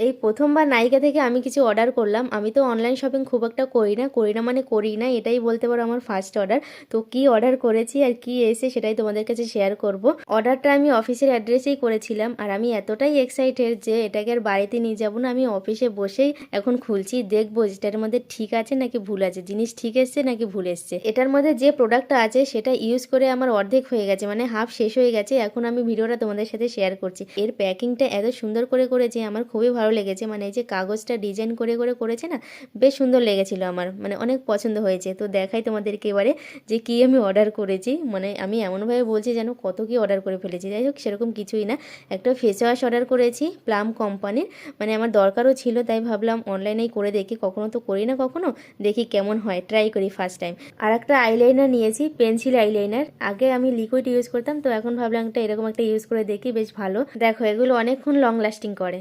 এই প্রথমবার নাইকা থেকে আমি কিছু অর্ডার করলাম। আমি তো অনলাইন শপিং খুব একটা করি না মানে করি না, এটাই বলতে পারো আমার ফার্স্ট অর্ডার। তো কি অর্ডার করেছি আর কি এসে সেটাই তোমাদের কাছে শেয়ার করব। অর্ডারটা আমি অফিসের অ্যাড্রেসেই করেছিলাম, আর আমি এতটাই এক্সাইটেড যে এটাকে আর বাড়িতে নিয়ে যাবো না, আমি অফিসে বসেই এখন খুলছি, দেখবো যেটার মধ্যে ঠিক আছে নাকি ভুল আছে, জিনিস ঠিক এসছে নাকি ভুল এসছে। এটার মধ্যে যে প্রোডাক্টটা আছে সেটা ইউজ করে আমার অর্ধেক হয়ে গেছে, মানে হাফ শেষ হয়ে গেছে। এখন আমি ভিডিওটা তোমাদের সাথে শেয়ার করছি। এর প্যাকিংটা এত সুন্দর করে করেছে, আমার খুবই ভালো লেগেছে। মানে এই যে কাগজটা ডিজাইন করে করে করেছে না, বেশ সুন্দর লেগেছিল আমার, মানে অনেক পছন্দ হয়েছে। তো দেখাই তোমাদেরকে এবারে যে কি আমি অর্ডার করেছি। মানে আমি এমনভাবে বলছি যেন কত কি অর্ডার করে ফেলেছি, যাই হোক সেরকম কিছুই না। একটা ফেস ওয়াশ অর্ডার করেছি প্লাম কোম্পানির, মানে আমার দরকারও ছিল, তাই ভাবলাম অনলাইনেই করে দেখি, কখনো তো করি না, কখনো দেখি কেমন হয়, ট্রাই করি ফার্স্ট টাইম। আর একটা আইলাইনার নিয়েছি, পেন্সিল আইলাইনার। আগে আমি লিকুইড ইউজ করতাম, তো এখন ভাবলাম একটা এরকম একটা ইউজ করে দেখি, বেশ ভালো। দেখো এগুলো অনেকক্ষণ লং লাস্টিং করে।